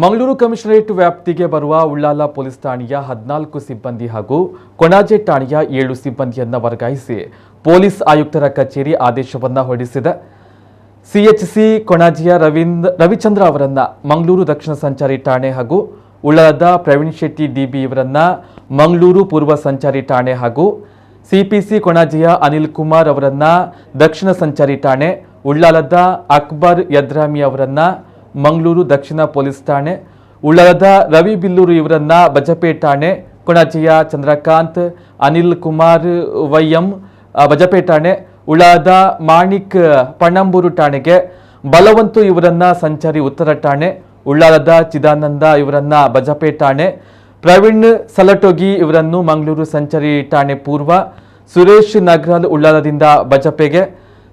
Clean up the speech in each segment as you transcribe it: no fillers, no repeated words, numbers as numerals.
Mangaluru commissionerate ವ್ಯಾಪ್ತಿಗೆ ಬರುವ Ullal police ಠಾಣೆಯ 14 ಸಿಬ್ಬಂದಿ ಹಾಗೂ ಕೊಣಾಜೆ ಠಾಣೆಯ 7 ಸಿಬ್ಬಂದಿಯನ್ನು ವರ್ಗಾಯಿಸಿ ಪೊಲೀಸ್ ಆಯುಕ್ತರ ಕಚೇರಿ ಆದೇಶವನ್ನು ಹೊರಡಿಸಿದೆ. ಸಿಎಚ್ಸಿ ಕೊಣಾಜೆಯ ರವಿಚಂದ್ರ ಅವರನ್ನ ಮಂಗಳೂರು ದಕ್ಷಿಣ ಸಂಚಾರಿ ಠಾಣೆ ಹಾಗೂ ಉಳ್ಳಾಲದ ಪ್ರವೀಣ್ ಶೆಟ್ಟಿ ಡಿಬಿ ಇವರನ್ನ ಮಂಗಳೂರು ಪೂರ್ವ ಸಂಚಾರಿ ಠಾಣೆ ಹಾಗೂ ಸಿಪಿಸಿ ಕೊಣಾಜೆಯ ಅನಿಲ್ ಕುಮಾರ್ ಅವರನ್ನ ದಕ್ಷಿಣ ಸಂಚಾರಿ ಠಾಣೆ, ಉಳ್ಳಾಲದ ಅಕ್ಬರ್ ಯದ್ರಾಮಿ ಅವರನ್ನ ಮಂಗಳೂರು ದಕ್ಷಿಣ ಪೊಲೀಸ್ ಠಾಣೆ, ಉಳ್ಳಾಲದ ರವಿ ಬಿಲ್ಲೂರು ಇವರನ್ನ ಬಜಪೆ ಠಾಣೆ, ಕೊಣಾಜೆಯ ಚಂದ್ರಕಾಂತ್ ಅನಿಲ್ ಕುಮಾರ್ ವೈಎಂ ಬಜಪೆ ಠಾಣೆ, ಉಳ್ಳಾಲದ ಮಾಣಿಕ್ ಪಣಂಬೂರು ಠಾಣೆಗೆ, ಬಲವಂತು ಇವರನ್ನ ಸಂಚಾರಿ ಉತ್ತರ ಠಾಣೆ, ಉಳ್ಳಾಲದ ಚಿದಾನಂದ ಇವರನ್ನ ಬಜಪೆ ಠಾಣೆ, ಪ್ರವೀಣ್ ಸಲಟೋಗಿ ಇವರನ್ನು ಮಂಗಳೂರು ಸಂಚಾರಿ ಠಾಣೆ ಪೂರ್ವ, ಸುರೇಶ್ ನಗರಲ್ ಉಳ್ಳಾಲದಿಂದ ಬಜಪೆಗೆ,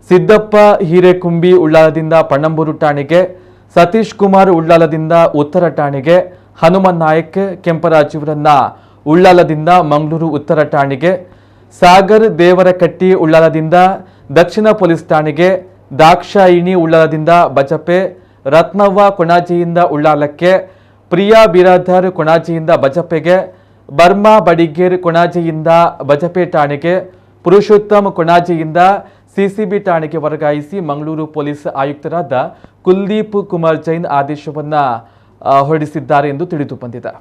ಸಿದ್ದಪ್ಪ ಹಿರೇಕುಂಬಿ ಉಳ್ಳಾಲದಿಂದ ಪಣಂಬೂರು ಠಾಣೆಗೆ, ಸತೀಶ್ ಕುಮಾರ್ ಉಳ್ಳಾಲದಿಂದ ಉತ್ತರ ಠಾಣೆಗೆ, ಹನುಮನ್ ನಾಯಕ್ ಕೆಂಪರಾಜ್ ಇವರನ್ನ ಉಳ್ಳಾಲದಿಂದ ಮಂಗಳೂರು ಉತ್ತರ ಠಾಣೆಗೆ, ಸಾಗರ್ ದೇವರಕಟ್ಟಿ ಉಳ್ಳಾಲದಿಂದ ದಕ್ಷಿಣ ಪೊಲೀಸ್ ಠಾಣೆಗೆ, ದಾಕ್ಷಾಯಿಣಿ ಉಳ್ಳಾಲದಿಂದ ಬಜಪೆ, ರತ್ನವ್ವ ಕೊಣಾಜೆಯಿಂದ ಉಳ್ಳಾಲಕ್ಕೆ, ಪ್ರಿಯಾ ಬಿರಾದರ್ ಕೊಣಾಜೆಯಿಂದ ಬಜಪೆಗೆ, ಬರ್ಮಾ ಬಡಿಗೇರ್ ಕೊಣಾಜೆಯಿಂದ ಬಜಪೆ ಠಾಣೆಗೆ, ಪುರುಷೋತ್ತಮ್ ಕೊಣಾಜೆಯಿಂದ ಸಿಸಿಬಿ ಠಾಣೆಗೆ ವರ್ಗಾಯಿಸಿ ಮಂಗಳೂರು ಪೊಲೀಸ್ ಆಯುಕ್ತರಾದ ಕುಲ್ದೀಪ್ ಕುಮಾರ್ ಜೈನ್ ಆದೇಶವನ್ನು ಹೊರಡಿಸಿದ್ದಾರೆ ಎಂದು ತಿಳಿದು ಬಂದಿದೆ.